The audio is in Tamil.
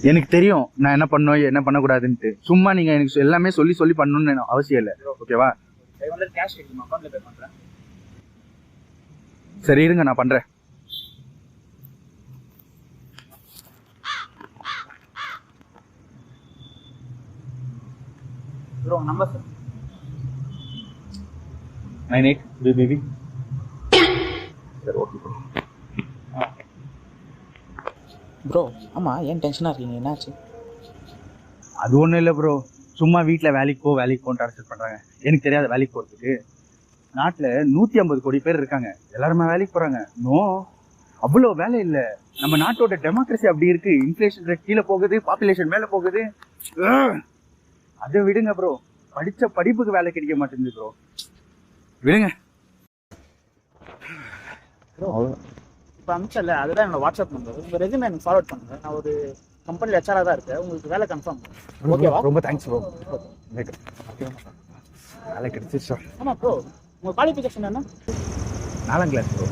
எனக்கு தெரியும் நான் என்ன பண்ணணும் என்ன பண்ணக்கூடாதுன்ட்டு. சும்மா நீங்க எனக்கு எல்லாமே சொல்லி சொல்லி பண்ணணும்னு அவசியம் இல்லை. ஓகேவா? கேஷ் கிடைக்குமா? அக்கௌண்ட்ல பே பண்றேன். சரி இருங்க, நான் பண்றேன். Bro number sir 98 baby. சரி ஓகே ப்ரோ. ப்ரோ ஆமாம் ஏன் டென்ஷனாக இருக்கீங்க, என்னாச்சு? அது ஒன்றும் இல்லை ப்ரோ, சும்மா வீட்டில் வேலைக்கு போன்னு டார்ச்சர் பண்ணுறாங்க. எனக்கு தெரியாத வேலைக்கு போகிறதுக்கு. நாட்டில் 150 கோடி பேர் இருக்காங்க, எல்லாருமே வேலைக்கு போகிறாங்க. நோ, அவ்வளோ வேலை இல்லை. நம்ம நாட்டோட டெமோக்ரஸி அப்படி இருக்கு. இன்ஃப்ளேஷன் ரேட் கீழே போகுது, பாப்புலேஷன் மேலே போகுது. அதை விடுங்க ப்ரோ, படித்த படிப்புக்கு வேலை கிடைக்க மாட்டேங்குது ப்ரோ, விடுங்க. இப்போ அமிச்சல அதுதான் என்னோட வாட்ஸ்அப் நம்பர். உங்கள் ரெஸ்யூமே எனக்கு ஃபார்வர்ட் பண்ணுங்க. நான் ஒரு கம்பெனியில் ஹெச்ஆராக தான் இருக்கேன். உங்களுக்கு வேலை கன்ஃபார்ம். ஓகேவா? ரொம்ப தேங்க்ஸ் ப்ரோ. வேலை கிடைச்சிச்சு சார். ஆமாம் ப்ரோ, உங்கள் குவாலிஃபிகேஷன் என்ன? 4ஆம் கிளாஸ் ப்ரோ.